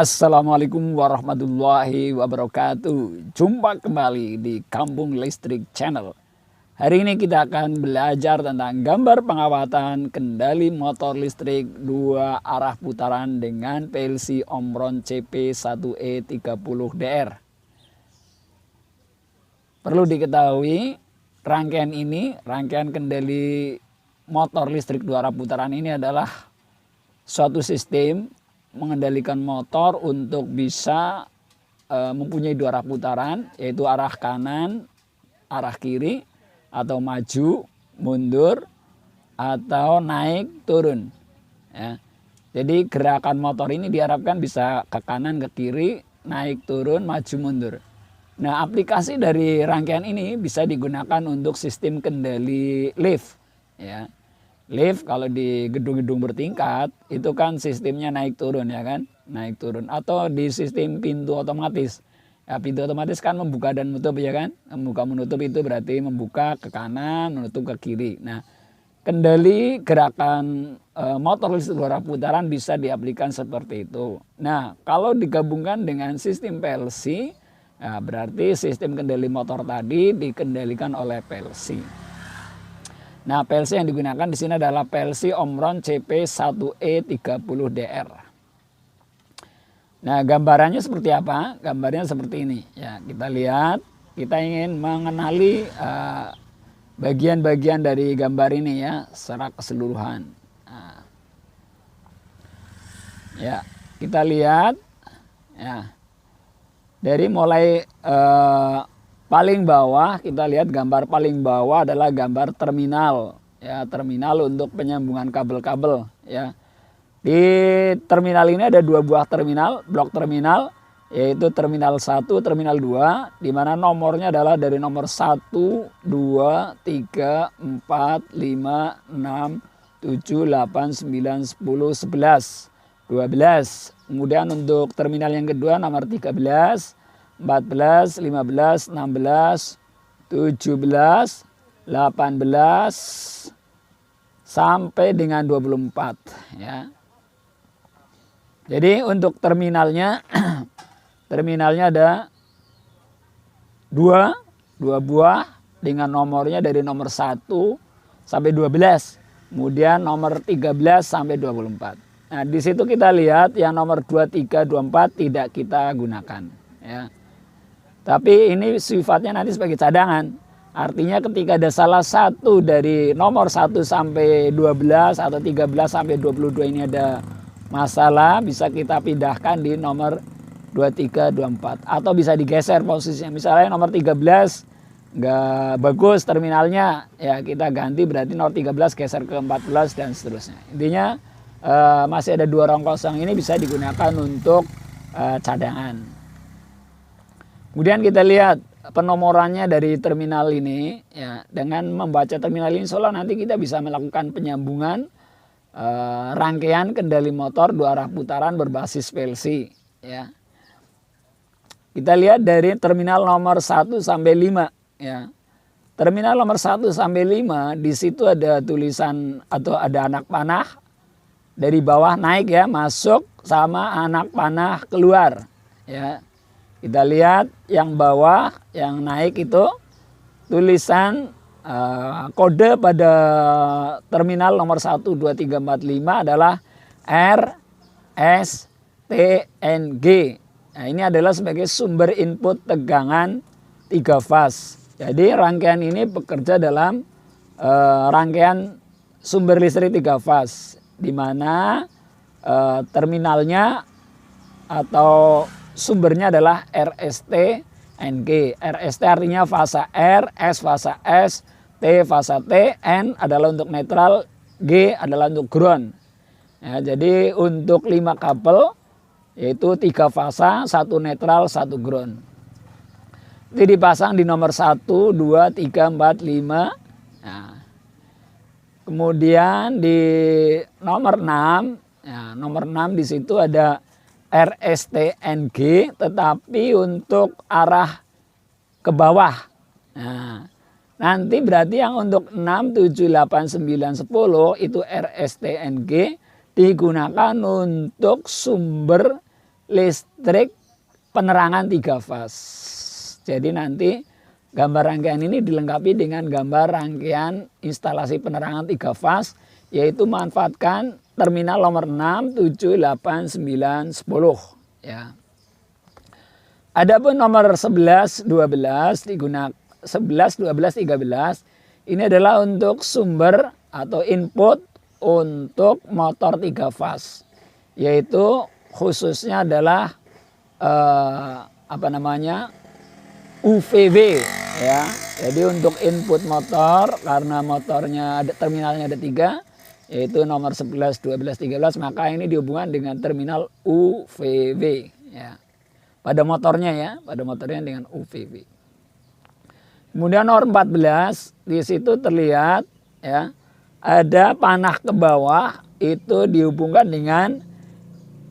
Assalamualaikum warahmatullahi wabarakatuh. Jumpa kembali di Kampung Listrik Channel. Hari ini kita akan belajar tentang gambar pengawatan kendali motor listrik 2 arah putaran dengan PLC Omron CP1E30DR. Perlu diketahui, rangkaian kendali motor listrik 2 arah putaran ini adalah suatu sistem mengendalikan motor untuk bisa mempunyai 2 arah putaran, yaitu arah kanan, arah kiri, atau maju, mundur, atau naik, turun. Ya. Jadi gerakan motor ini diharapkan bisa ke kanan, ke kiri, naik, turun, maju, mundur. Nah, aplikasi dari rangkaian ini bisa digunakan untuk sistem kendali lift. Ya. Lift kalau di gedung-gedung bertingkat itu kan sistemnya naik turun, ya kan, naik turun, atau di sistem pintu otomatis. Ya, pintu otomatis kan membuka dan menutup, ya kan, membuka menutup itu berarti membuka ke kanan, menutup ke kiri. Nah, kendali gerakan motor listrik 2 arah putaran bisa diaplikasikan seperti itu. Nah, kalau digabungkan dengan sistem PLC, ya berarti sistem kendali motor tadi dikendalikan oleh PLC. Nah, PLC yang digunakan di sini adalah PLC Omron CP1E30DR. Nah, gambarannya seperti apa? Gambarnya seperti ini. Ya, kita lihat, kita ingin mengenali bagian-bagian dari gambar ini ya, secara keseluruhan. Nah, ya, kita lihat, ya, dari mulai paling bawah, kita lihat gambar paling bawah adalah gambar terminal, ya, terminal untuk penyambungan kabel-kabel, ya. Di terminal ini ada 2 buah terminal, blok terminal, yaitu terminal 1, terminal 2, di mana nomornya adalah dari nomor 1, 2, 3, 4, 5, 6, 7, 8, 9, 10, 11, 12. Kemudian untuk terminal yang kedua nomor 13, 14, 15, 16, 17, 18, sampai dengan 24. Ya. Jadi untuk terminalnya, terminalnya ada 2 buah dengan nomornya dari nomor 1 sampai 12. Kemudian nomor 13 sampai 24. Nah, di situ kita lihat yang nomor 23, 24 tidak kita gunakan. Ya. Tapi ini sifatnya nanti sebagai cadangan. Artinya ketika ada salah satu dari nomor 1 sampai 12 atau 13 sampai 22 ini ada masalah, bisa kita pindahkan di nomor 23, 24. Atau bisa digeser posisinya. Misalnya nomor 13 nggak bagus terminalnya, ya kita ganti, berarti nomor 13 geser ke 14 dan seterusnya. Intinya masih ada 2 rong kosong ini bisa digunakan untuk cadangan. Kemudian kita lihat penomorannya dari terminal ini, ya. Dengan membaca terminal ini, insya Allah nanti kita bisa melakukan penyambungan rangkaian kendali motor 2 arah putaran berbasis PLC. Ya. Kita lihat dari terminal nomor 1 sampai 5. Ya. Terminal nomor 1 sampai 5 di situ ada tulisan atau ada anak panah dari bawah naik, ya, masuk, sama anak panah keluar. Ya. Kita lihat yang bawah, yang naik itu tulisan kode pada terminal nomor 1, 2, 3, 4, 5 adalah RSTNG. Nah, ini adalah sebagai sumber input tegangan 3 fase. Jadi rangkaian ini bekerja dalam rangkaian sumber listrik 3 fase, di mana terminalnya atau sumbernya adalah RSTNG. RST artinya fasa R, S fasa S, T fasa T, N adalah untuk netral, G adalah untuk ground. Ya, jadi untuk 5 kabel, yaitu 3 fasa, 1 netral, 1 ground. Itu dipasang di nomor 1, 2, 3, 4, 5. Nah, kemudian di nomor 6, ya, nomor 6 di situ ada RSTNG, tetapi untuk arah ke bawah. Nah, nanti berarti yang untuk 6, 7, 8, 9, 10 itu RSTNG digunakan untuk sumber listrik penerangan 3 fase. Jadi nanti gambar rangkaian ini dilengkapi dengan gambar rangkaian instalasi penerangan 3 fase, yaitu manfaatkan terminal nomor 6, 7, 8, 9, 10 ya. Adapun nomor 11, 12 digunakan 11, 12, 13 ini adalah untuk sumber atau input untuk motor 3 fase, yaitu khususnya adalah UVW ya. Jadi untuk input motor, karena motornya ada terminalnya ada 3, yaitu nomor 11, 12, 13, maka ini dihubungkan dengan terminal UVW ya. Pada motornya dengan UVW. Kemudian nomor 14 di situ terlihat ya, ada panah ke bawah itu dihubungkan dengan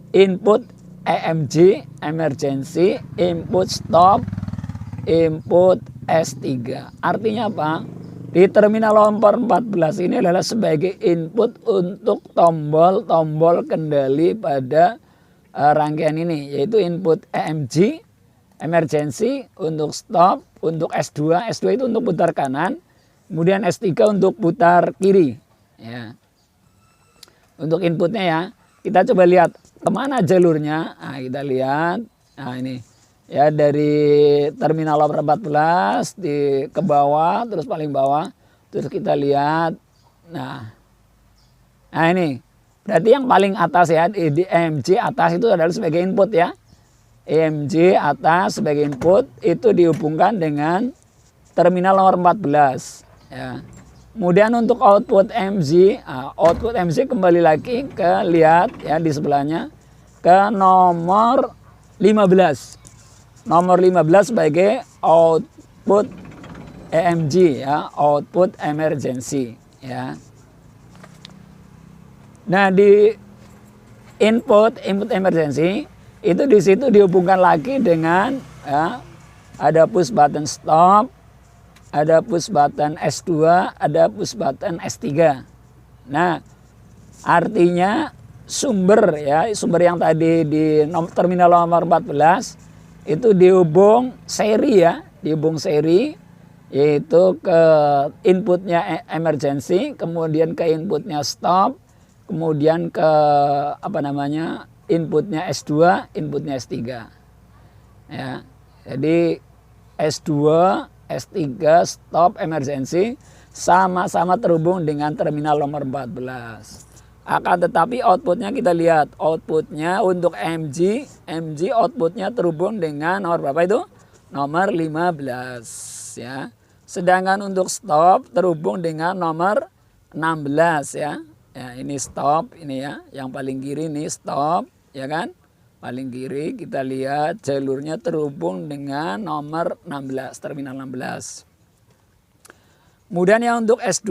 input EMG emergency, input stop, input S3. Artinya apa? Di terminal nomor 14 ini adalah sebagai input untuk tombol-tombol kendali pada rangkaian ini, yaitu input EMG emergency, untuk stop, untuk S2 itu untuk putar kanan, kemudian S3 untuk putar kiri ya. Untuk inputnya ya, kita coba lihat kemana jalurnya. Nah, kita lihat, nah ini ya, dari terminal nomor 14 ke bawah, terus paling bawah, terus kita lihat. Nah ini berarti yang paling atas ya, di EMG atas itu adalah sebagai input ya. EMG atas sebagai input itu dihubungkan dengan terminal nomor 14 ya. Kemudian untuk output MG, output MG kembali lagi ke lihat ya di sebelahnya ke nomor 15. Nomor 15 sebagai output EMG ya, output emergency ya. Nah, di input emergency itu di situ dihubungkan lagi dengan ya, ada push button stop, ada push button S2, ada push button S3. Nah, artinya sumber yang tadi di terminal nomor 14 itu dihubung seri ya, yaitu ke inputnya emergency, kemudian ke inputnya stop, kemudian ke inputnya S2, inputnya S3 ya. Jadi S2, S3 stop emergency sama-sama terhubung dengan terminal nomor 14. Akan tetapi outputnya kita lihat, outputnya untuk MG outputnya terhubung dengan nomor berapa itu? Nomor 15 ya. Sedangkan untuk stop terhubung dengan nomor 16 ya. Ya, ini stop ini ya, yang paling kiri ini stop ya kan? Paling kiri kita lihat jalurnya terhubung dengan nomor 16, terminal 16. Kemudian yang untuk S2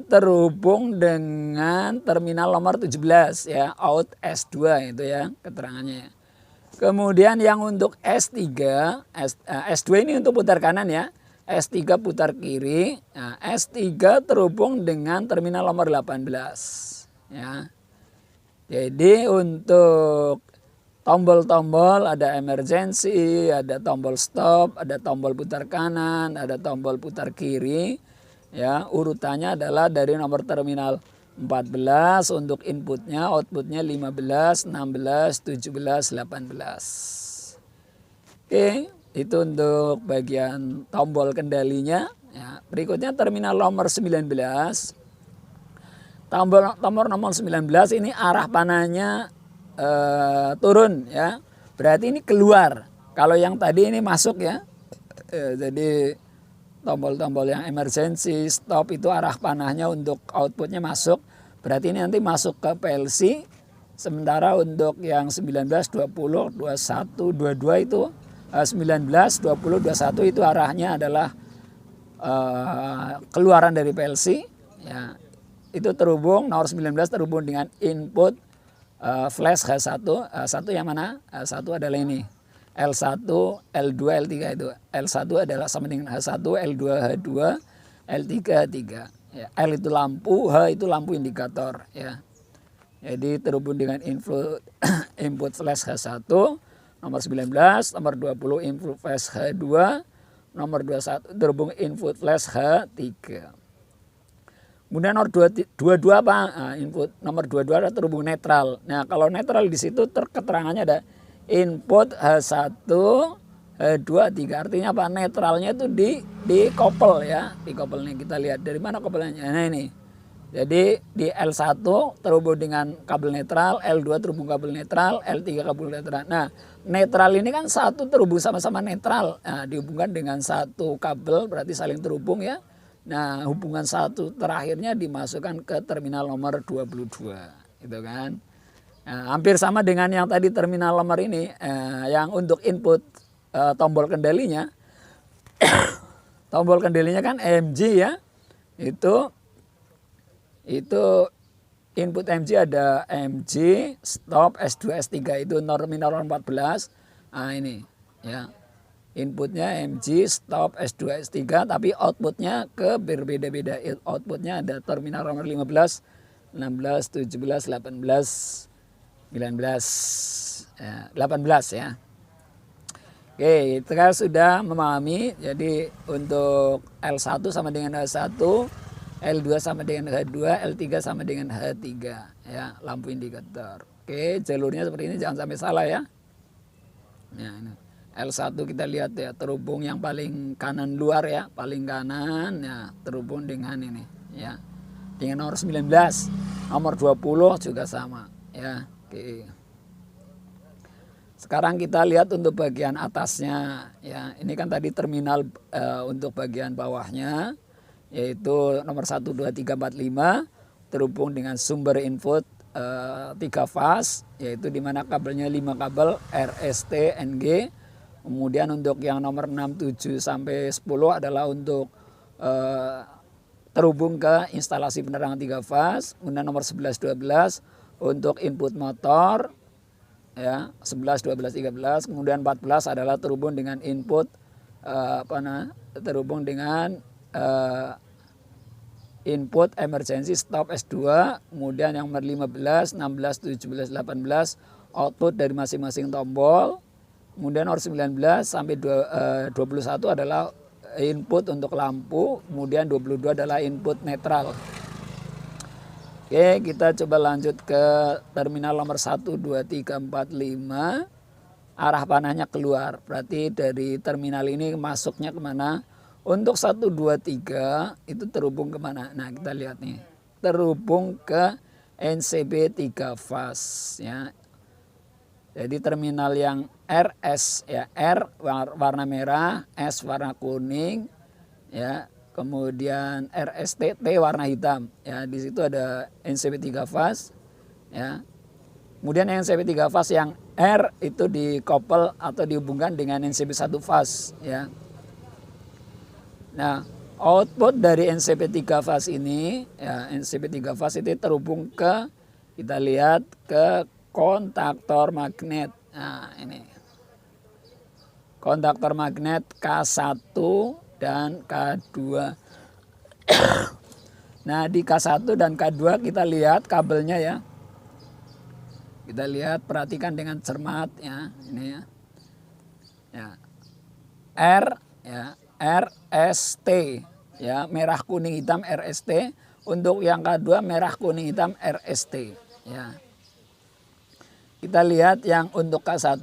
terhubung dengan terminal nomor 17 ya, out S2 itu ya keterangannya. Kemudian yang untuk S2 ini untuk putar kanan ya, S3 putar kiri. Nah, S3 terhubung dengan terminal nomor 18 ya. Jadi untuk tombol-tombol ada emergency, ada tombol stop, ada tombol putar kanan, ada tombol putar kiri. Ya, urutannya adalah dari nomor terminal 14 untuk inputnya, outputnya 15, 16, 17, 18. Oke, itu untuk bagian tombol kendalinya. Ya, berikutnya terminal nomor 19. Tombol nomor 19 ini arah panahnya turun ya. Berarti ini keluar. Kalau yang tadi ini masuk ya. Jadi tombol-tombol yang emergency, stop itu arah panahnya untuk outputnya masuk. Berarti ini nanti masuk ke PLC. Sementara untuk yang 19, 20, 21, 22 itu 19, 20, 21 itu arahnya adalah keluaran dari PLC ya. Itu terhubung, nomor 19 terhubung dengan input flash H1. H1 yang mana? H1 adalah ini. L1, L2, L3 itu. L1 adalah sama dengan H1, L2, H2, L3, H3. Ya, L itu lampu, H itu lampu indikator. Ya. Jadi terhubung dengan input flash H1, nomor 19, nomor 20 input flash H2, nomor 21 terhubung input flash H3. Kemudian nomor 22 apa? Nah, input nomor 22 adalah terhubung netral. Nah, kalau netral di situ keterangannya ada input H1, H2, H3. Artinya apa? Netralnya itu di couple ya. Di couple nih kita lihat dari mana couple-nya. Nah, ini. Jadi di L1 terhubung dengan kabel netral, L2 terhubung kabel netral, L3 kabel netral. Nah, netral ini kan satu terhubung sama-sama netral. Nah, dihubungkan dengan satu kabel berarti saling terhubung ya. Nah, hubungan satu terakhirnya dimasukkan ke terminal nomor 22, gitu kan. Nah, hampir sama dengan yang tadi terminal nomor ini, yang untuk input tombol kendalinya. Tombol kendalinya kan MG ya. Itu input MG ada MG, stop, S2, S3 itu terminal 14. Nah ini ya. Inputnya MG, stop, S2, S3 tapi outputnya ke berbeda-beda. Outputnya ada terminal nomor 15, 16, 17, 18, 19, 18 ya. Oke, kita sudah memahami. Jadi untuk L1 sama dengan H1, L2 sama dengan H2, L3 sama dengan H3 ya, lampu indikator. Oke, jalurnya seperti ini, jangan sampai salah ya. Nah, ini. L1 kita lihat ya, terhubung yang paling kanan luar ya, paling kanan ya, terhubung dengan ini ya. Dengan nomor 19, nomor 20 juga sama ya. Oke. Sekarang kita lihat untuk bagian atasnya ya. Ini kan tadi terminal untuk bagian bawahnya yaitu nomor 1, 2, 3, 4, 5 terhubung dengan sumber input 3 fase, yaitu di mana kabelnya 5 kabel RST NG. Kemudian untuk yang nomor 6, 7 sampai 10 adalah untuk terhubung ke instalasi penerangan 3 fase. Kemudian nomor 11, 12 untuk input motor ya, 11, 12, 13. Kemudian 14 adalah terhubung dengan input terhubung dengan input emergency stop S2. Kemudian yang nomor 15, 16, 17, 18 output dari masing-masing tombol. Kemudian nomor 19 sampai 21 adalah input untuk lampu. Kemudian 22 adalah input netral. Oke, kita coba lanjut ke terminal nomor 1, 2, 3, 4, 5. Arah panahnya keluar, berarti dari terminal ini masuknya kemana? Untuk 1, 2, 3 itu terhubung kemana? Nah, kita lihat nih. Terhubung ke NCB 3 fase ya. Jadi terminal yang RS ya, R warna merah, S warna kuning ya. Kemudian RST T warna hitam ya. Di situ ada NCB 3 fase ya. Kemudian NCB 3 fase yang R itu dikoppel atau dihubungkan dengan NCB 1 fase ya. Nah, output dari NCB 3 fase ini ya, NCB 3 fase itu terhubung ke, kita lihat ke kontaktor magnet. Nah, ini kontaktor magnet K1 dan K2. Nah, di K1 dan K2 kita lihat kabelnya ya. Kita lihat, perhatikan dengan cermat ya, ini ya. Ya. R ya, RST ya, merah kuning hitam RST. Untuk yang K2 merah kuning hitam RST ya. Kita lihat yang untuk K1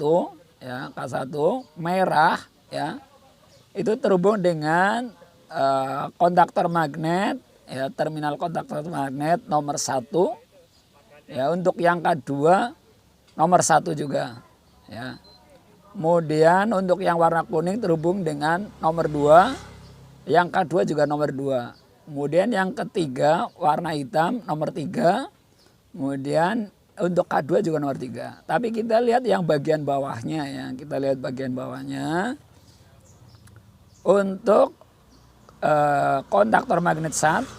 ya, K1 merah ya. Itu terhubung dengan kontaktor magnet ya, terminal kontaktor magnet nomor 1 ya. Untuk yang K2 nomor 1 juga ya. Kemudian untuk yang warna kuning terhubung dengan nomor 2, yang K2 juga nomor 2. Kemudian yang ketiga warna hitam nomor 3. Kemudian untuk K2 juga nomor 3. Tapi kita lihat yang bagian bawahnya ya. Kita lihat bagian bawahnya. Untuk kontaktor magnet 1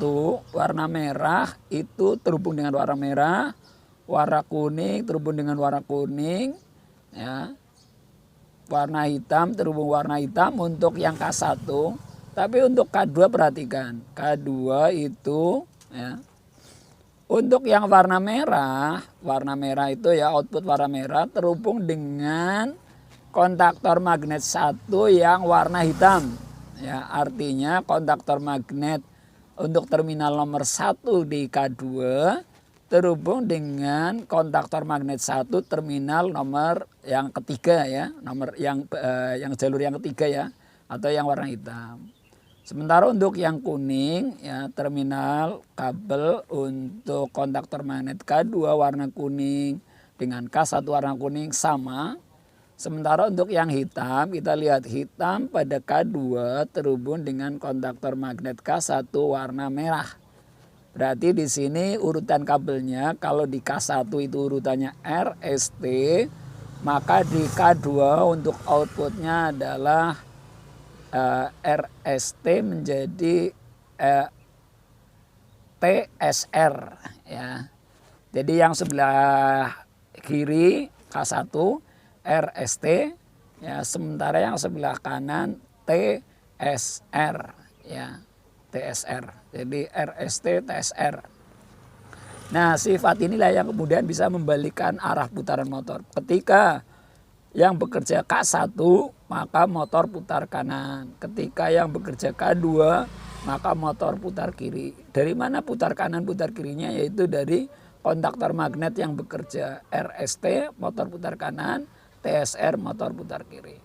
warna merah itu terhubung dengan warna merah. Warna kuning terhubung dengan warna kuning ya. Warna hitam terhubung warna hitam untuk yang K1. Tapi untuk K2 perhatikan. K2 itu ya. Untuk yang warna merah itu ya output warna merah terhubung dengan kontaktor magnet 1 yang warna hitam. Ya, artinya kontaktor magnet untuk terminal nomor 1 di K2 terhubung dengan kontaktor magnet 1 terminal nomor yang ketiga ya, nomor yang jalur yang ketiga ya, atau yang warna hitam. Sementara untuk yang kuning ya, terminal kabel untuk kontaktor magnet K2 warna kuning dengan K1 warna kuning sama. Sementara untuk yang hitam, kita lihat hitam pada K2 terhubung dengan kontaktor magnet K1 warna merah. Berarti di sini urutan kabelnya kalau di K1 itu urutannya RST, maka di K2 untuk outputnya adalah RST menjadi TSR ya. Jadi yang sebelah kiri K1 RST ya, sementara yang sebelah kanan TSR ya, TSR. Jadi RST TSR. Nah, sifat inilah yang kemudian bisa membalikan arah putaran motor. Ketika yang bekerja K1 maka motor putar kanan. Ketika yang bekerja K2 maka motor putar kiri. Dari mana putar kanan putar kirinya? Yaitu dari kontaktor magnet yang bekerja RST motor putar kanan, TSR motor putar kiri.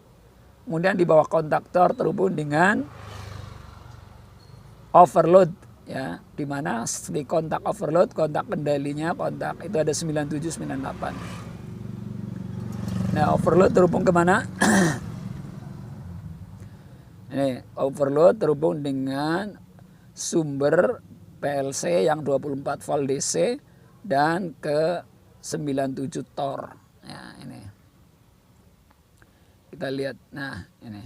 Kemudian di bawah kontaktor terhubung dengan overload ya, di mana di kontak overload, kontak kendalinya, kontak itu ada 97 98. Nah, overload terhubung kemana? Ini overload terhubung dengan sumber PLC yang 24 volt DC dan ke 97 tor. Ya, ini. Kita lihat. Nah, ini.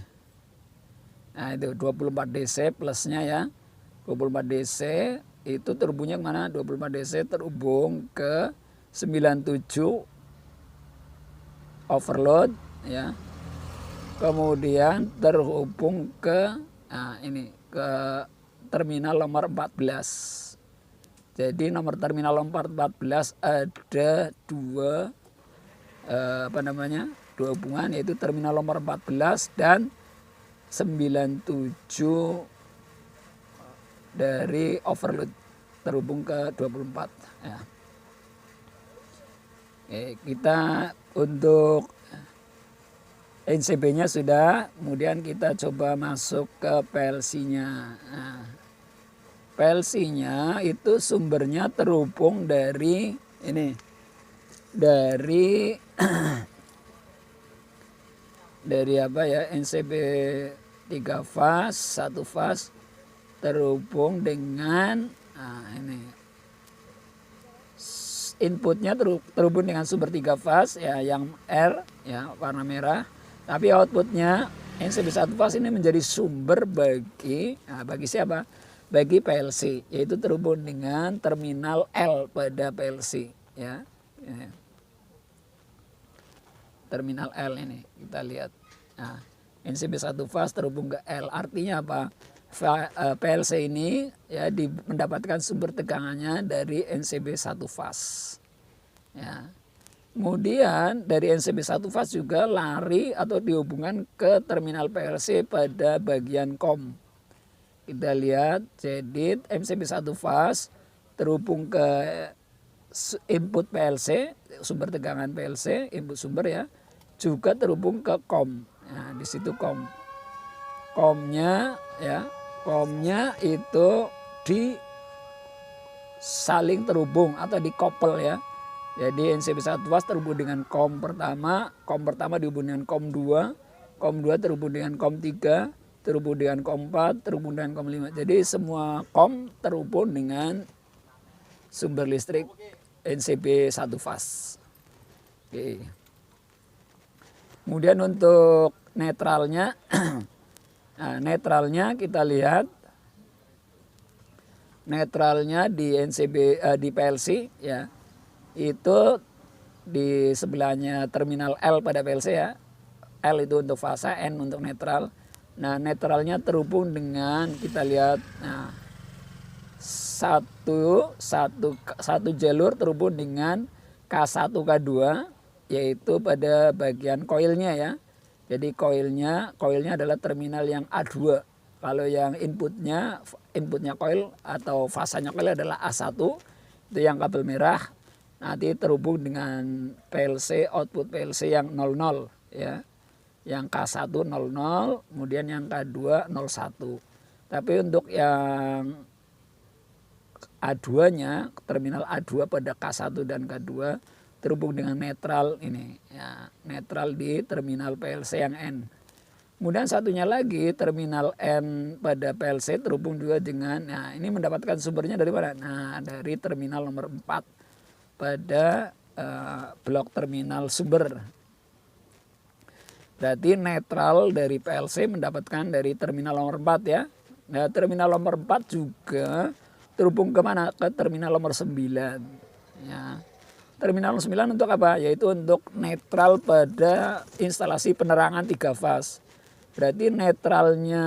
Nah, itu 24 DC plusnya ya. 24 DC itu terhubungnya kemana? 24 DC terhubung ke 97 overload ya, kemudian terhubung ke ini ke terminal nomor 14. Jadi nomor terminal nomor 14 ada dua dua hubungan, yaitu terminal nomor 14 dan 97 dari overload terhubung ke 24 ya. Oke, kita untuk NCB-nya sudah, kemudian kita coba masuk ke PLC-nya. Nah, PLC-nya itu sumbernya terhubung dari ini, dari dari apa ya, NCB 3 fase, 1 fase terhubung dengan ini. Inputnya terhubung dengan sumber 3 fase ya, yang R ya warna merah, tapi outputnya NCB 1 fase ini menjadi sumber bagi siapa? Bagi PLC, yaitu terhubung dengan terminal L pada PLC ya. Terminal L ini kita lihat. Nah, NCB 1 fase terhubung ke L, artinya apa? PLC ini ya mendapatkan sumber tegangannya dari NCB 1 fase. Ya. Kemudian dari NCB 1 fase juga lari atau dihubungkan ke terminal PLC pada bagian COM. Kita lihat, jadi NCB 1 fase terhubung ke input PLC, sumber tegangan PLC, input sumber ya, juga terhubung ke COM. Nah, di situ COM. COM-nya ya, COM-nya itu saling terhubung atau dikoppel ya. Jadi NCB 1 fase terhubung dengan COM pertama dihubung dengan COM 2, COM 2 terhubung dengan COM 3, terhubung dengan COM 4, terhubung dengan COM 5. Jadi semua COM terhubung dengan sumber listrik NCB 1 fase. Oke. Kemudian untuk netralnya nah, netralnya kita lihat, netralnya di NCB di PLC ya, itu di sebelahnya terminal L pada PLC ya. L itu untuk fase, N untuk netral. Nah, netralnya terhubung dengan, kita lihat, nah satu jalur terhubung dengan K1 K2, yaitu pada bagian koilnya ya. Jadi koilnya adalah terminal yang A2. Kalau yang inputnya koil atau fasanya koil adalah A1, itu yang kabel merah. Nanti terhubung dengan PLC, output PLC yang 00 ya. Yang K1 00, kemudian yang K2 01. Tapi untuk yang A2-nya, terminal A2 pada K1 dan K2 terhubung dengan netral ini ya, netral di terminal PLC yang N. Kemudian satunya lagi terminal N pada PLC terhubung juga dengan, nah ini mendapatkan sumbernya dari mana? Nah dari terminal nomor 4 pada blok terminal sumber. Berarti netral dari PLC mendapatkan dari terminal nomor 4 ya. Nah terminal nomor 4 juga terhubung kemana? Ke terminal nomor 9 ya. Terminal nomor 9 untuk apa? Yaitu untuk netral pada instalasi penerangan 3 fase. Berarti netralnya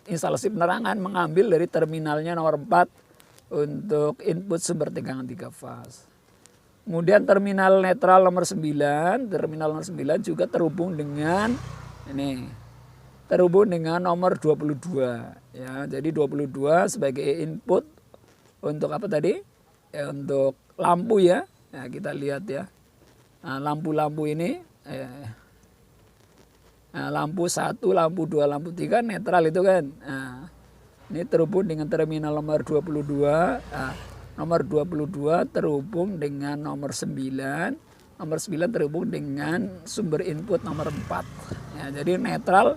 instalasi penerangan mengambil dari terminalnya nomor 4 untuk input sumber tegangan 3 fase. Kemudian terminal netral nomor 9 juga terhubung dengan ini. Terhubung dengan nomor 22 ya. Jadi 22 sebagai input untuk apa tadi? Ya, untuk lampu ya. Nah, kita lihat ya. Nah, lampu-lampu ini nah, lampu 1, lampu 2, lampu 3 netral itu kan. Nah, ini terhubung dengan terminal nomor 22. Nah, nomor 22 terhubung dengan nomor 9. Nomor 9 terhubung dengan sumber input nomor 4. Ya, jadi netral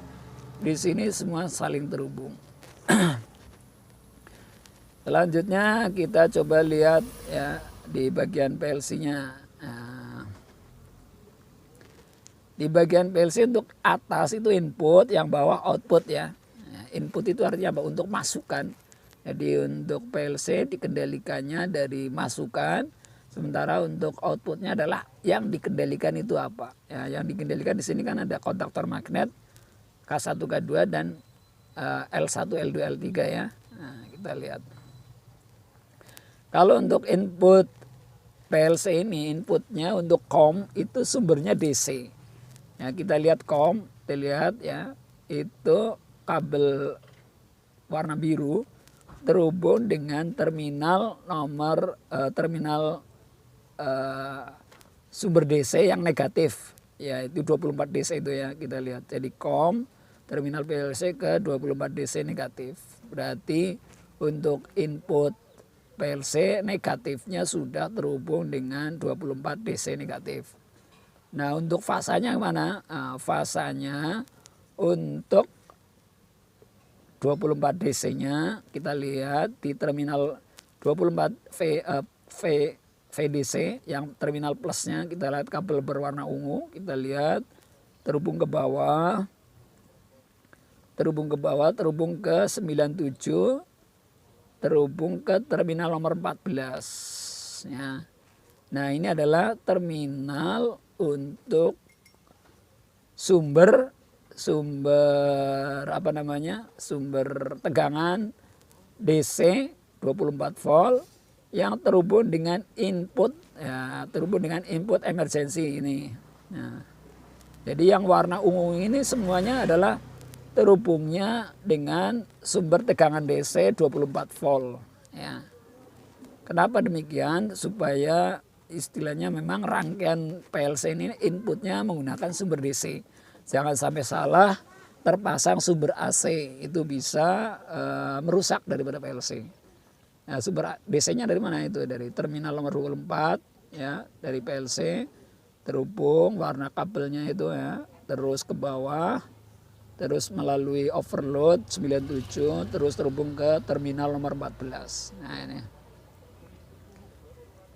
di sini semua saling terhubung. Selanjutnya kita coba lihat ya di bagian PLC-nya. Nah, di bagian PLC untuk atas itu input, yang bawah output ya. Nah, input itu artinya apa? Untuk masukan. Jadi untuk PLC dikendalikannya dari masukan, sementara untuk outputnya adalah yang dikendalikan itu apa? Ya, yang dikendalikan di sini kan ada kontaktor magnet K1, K2 dan L1, L2, L3 ya. Nah, kita lihat. Kalau untuk input PLC ini, inputnya untuk COM itu sumbernya DC. Ya, kita lihat COM, kita lihat ya, itu kabel warna biru terhubung dengan terminal nomor sumber DC yang negatif, yaitu 24 DC itu ya, kita lihat. Jadi COM terminal PLC ke 24 DC negatif. Berarti untuk input PLC negatifnya sudah terhubung dengan 24 DC negatif. Nah untuk fasanya mana? Nah, fasanya untuk 24 DC-nya kita lihat di terminal 24 VDC yang terminal plusnya, kita lihat kabel berwarna ungu, kita lihat terhubung ke bawah, terhubung ke 97, terhubung ke terminal nomor 14 ya. Nah ini adalah terminal untuk sumber tegangan DC 24 volt yang terhubung dengan input ya, terhubung dengan input emergency ini. Nah, jadi yang warna ungu ini semuanya adalah terhubungnya dengan sumber tegangan DC 24 volt ya. Kenapa demikian? Supaya istilahnya memang rangkaian PLC ini inputnya menggunakan sumber DC. Jangan sampai salah terpasang sumber AC, itu bisa merusak daripada PLC. Nah, sumber DC-nya dari mana itu? Dari terminal nomor 24 ya, dari PLC terhubung warna kabelnya itu ya, terus ke bawah, terus melalui overload 97, terus terhubung ke terminal nomor 14. Nah ini.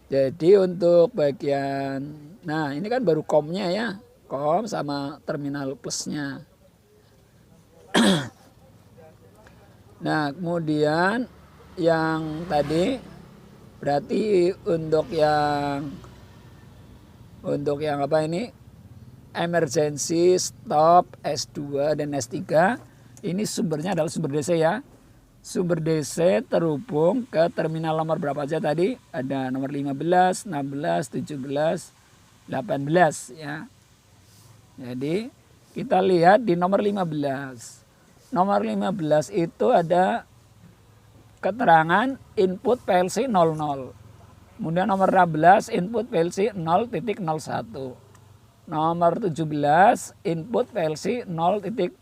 Jadi untuk bagian, nah ini kan baru COM-nya ya. COM sama terminal plusnya. Nah kemudian yang tadi berarti untuk yang apa ini, emergency stop S2 dan S3 ini sumbernya adalah sumber DC ya. sumber DC terhubung ke terminal nomor berapa aja tadi? Ada nomor 15, 16, 17, 18 ya. Jadi kita lihat di nomor 15. Nomor 15 itu ada keterangan input PLC 00. Kemudian nomor 16 input PLC 0.01. Nomor 17 input PLC 0.02.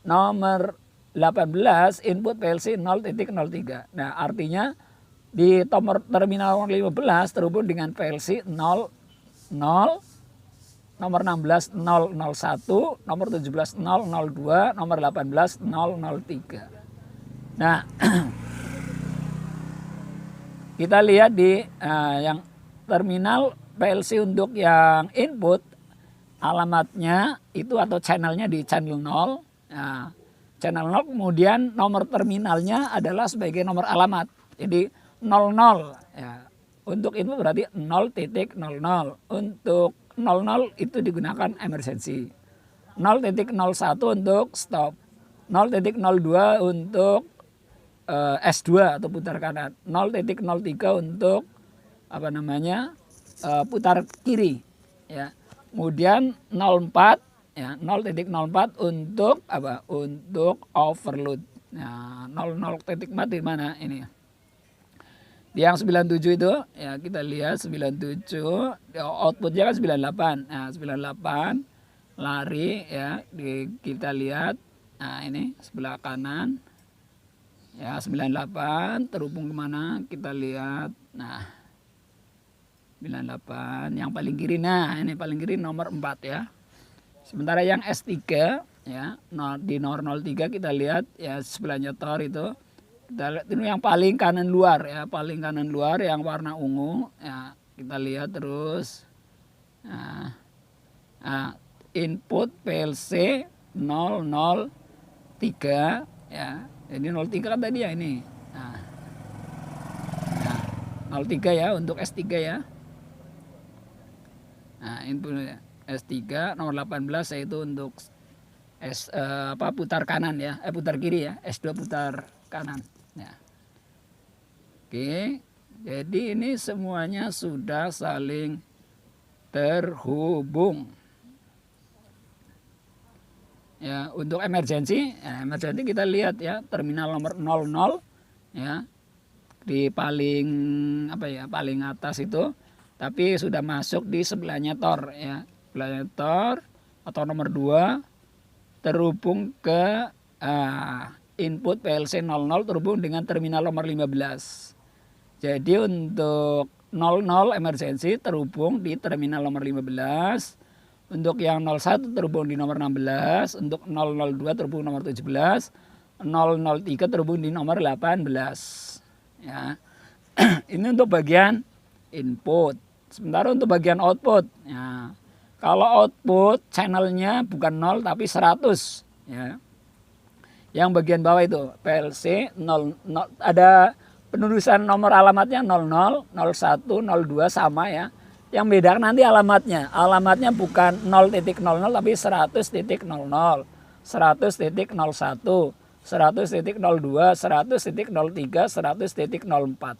Nomor 18 input PLC 0.03. Nah, artinya di nomor terminal 15 terhubung dengan PLC 00, nomor 16 001, nomor 17 002, nomor 18 003. Nah, kita lihat di yang terminal PLC untuk yang input, alamatnya itu atau channelnya di channel 0. Nah, channel 0 kemudian nomor terminalnya adalah sebagai nomor alamat. Jadi 00 ya. Untuk input berarti 0.00. Untuk 00 itu digunakan emergency. 0.01 untuk stop. 0.02 untuk S2 atau putar kanan. 0.03 untuk apa namanya? Putar kiri ya. Kemudian 04 ya, 0.04 untuk apa? Untuk overload. Nah, 00.4 di mana ini? Yang 97 itu ya, kita lihat 97 outputnya kan 98. Nah, 98 lari ya, kita lihat. Nah, ini sebelah kanan. Ya, 98 terhubung kemana? Kita lihat. Nah, 98 yang paling kiri. Nah, ini paling kiri nomor 4 ya. Sementara yang S3 ya, di nomor 03 kita lihat ya, sebelahnya tor itu. Kita lihat ini yang paling kanan luar ya, paling kanan luar yang warna ungu ya. Kita lihat terus. Nah, input PLC 003 ya. Jadi 03 kan tadi ya ini. Nah, 03 ya untuk S3 ya. Nah, input S3 nomor 18 yaitu untuk putar kanan ya, putar kiri ya, S2 putar kanan ya. Oke, jadi ini semuanya sudah saling terhubung. Ya, untuk emergency kita lihat ya, terminal nomor 00 ya. Di paling paling atas itu, tapi sudah masuk di sebelahnya tor ya. Sebelahnya tor atau nomor 2 terhubung ke input PLC 00 terhubung dengan terminal nomor 15. Jadi untuk 00 emergency terhubung di terminal nomor 15. Untuk yang 01 terhubung di nomor 16, untuk 002 terhubung nomor 17, 003 terhubung di nomor 18. Ya. Ini untuk bagian input. Sementara untuk bagian output, ya. Kalau output channelnya bukan 0 tapi 100 ya. Yang bagian bawah itu PLC 00, ada penulisan nomor alamatnya 00, 01, 02 sama ya. Yang beda nanti alamatnya. Alamatnya bukan 0.00 tapi 100.00, 100.01, 100.02, 100.03, 100.04.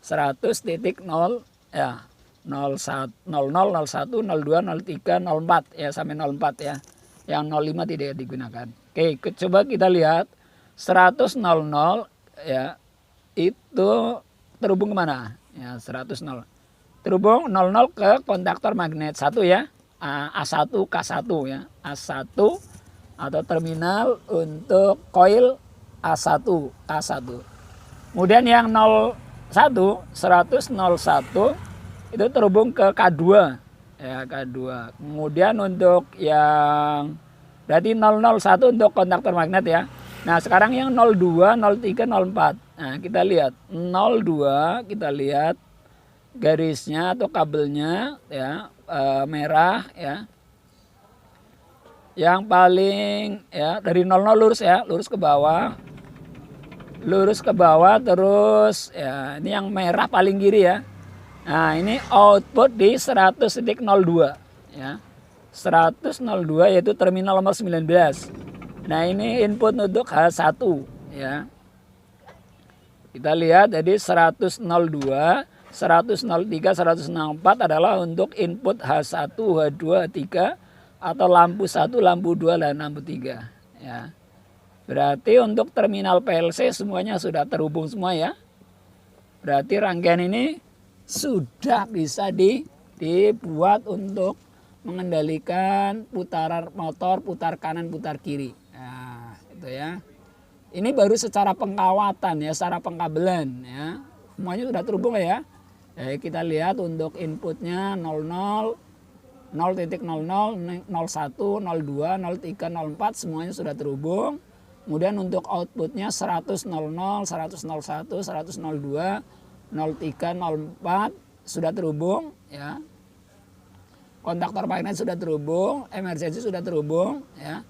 100.0 ya. 01, 00, 01, 02, 03, 04 ya, sampai 04 ya. Yang 05 tidak digunakan. Oke, coba kita lihat 100.00 ya. Itu terhubung kemana? Ya, 100.00. Terhubung 00 ke kontaktor magnet 1 ya. A1 K1 ya. A1 atau terminal untuk koil A1 K1. Kemudian yang 01 itu terhubung ke K2 ya, K2. Kemudian untuk yang berarti 001 untuk kontaktor magnet ya. Nah, sekarang yang 02, 03, 04. Nah, kita lihat 02, kita lihat garisnya atau kabelnya ya, merah ya. Yang paling ya dari 00 lurus ya, lurus ke bawah. Lurus ke bawah terus ya, ini yang merah paling kiri ya. Nah, ini output di 100.02 ya. 100.02 yaitu terminal nomor 19. Nah ini input untuk H1 ya. Kita lihat jadi 102, 103, 104 adalah untuk input H1, H2, H3 atau lampu 1, lampu 2 dan lampu 3 ya. Berarti untuk terminal PLC semuanya sudah terhubung semua ya. Berarti rangkaian ini sudah bisa dibuat untuk mengendalikan putaran motor, putar kanan, putar kiri. Nah, itu ya. Ini baru secara pengkawatan ya, secara pengkabelan ya. Semuanya sudah terhubung ya. Jadi kita lihat untuk inputnya 00, 0.00, 01, 02, 03, 04 semuanya sudah terhubung. Kemudian untuk outputnya 100, 00, 100, 01, 100, 02, 03, 04 sudah terhubung ya. Kontaktor magnet sudah terhubung, emergency sudah terhubung ya.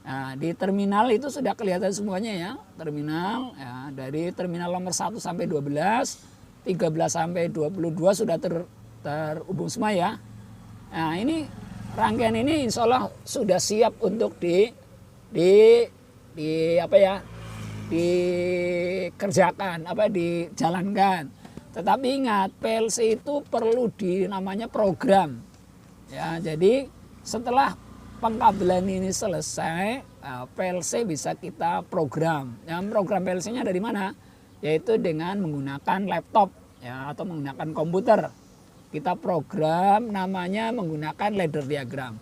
Nah, di terminal itu sudah kelihatan semuanya ya. Terminal ya, dari terminal nomor 1 sampai 12, 13 sampai 22 sudah terhubung semua ya. Nah, ini rangkaian ini insya Allah sudah siap untuk dikerjakan, dijalankan. Tetapi ingat, PLC itu perlu namanya program. Ya, jadi setelah pengkabelan ini selesai, PLC bisa kita program. Yang program PLC-nya dari mana? Yaitu dengan menggunakan laptop ya, atau menggunakan komputer. Kita program namanya menggunakan ladder diagram.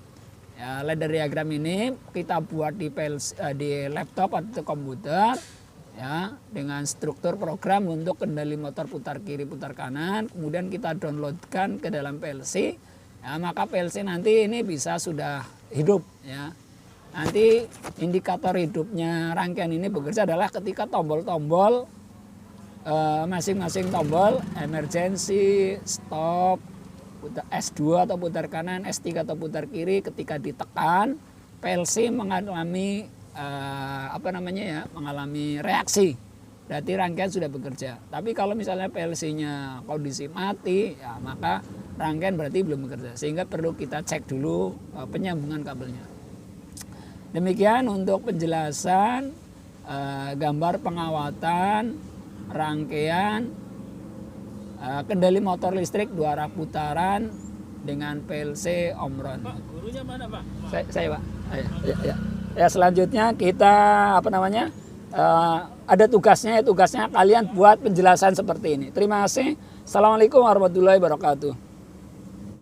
Ya, ladder diagram ini kita buat di PLC, di laptop atau komputer ya, dengan struktur program untuk kendali motor putar kiri putar kanan. Kemudian kita downloadkan ke dalam PLC. Ya, maka PLC nanti ini bisa sudah hidup ya. Nanti indikator hidupnya rangkaian ini bekerja adalah ketika tombol-tombol masing-masing tombol emergency, stop, S2 atau putar kanan, S3 atau putar kiri ketika ditekan PLC mengalami mengalami reaksi. Berarti rangkaian sudah bekerja. Tapi kalau misalnya PLC-nya kondisi mati, ya maka rangkaian berarti belum bekerja. Sehingga perlu kita cek dulu penyambungan kabelnya. Demikian untuk penjelasan gambar pengawatan rangkaian kendali motor listrik 2 arah putaran dengan PLC Omron. Pak, gurunya mana, Pak? Saya Pak. Ya, selanjutnya kita ada tugasnya kalian buat penjelasan seperti ini. Terima kasih. Assalamualaikum warahmatullahi wabarakatuh.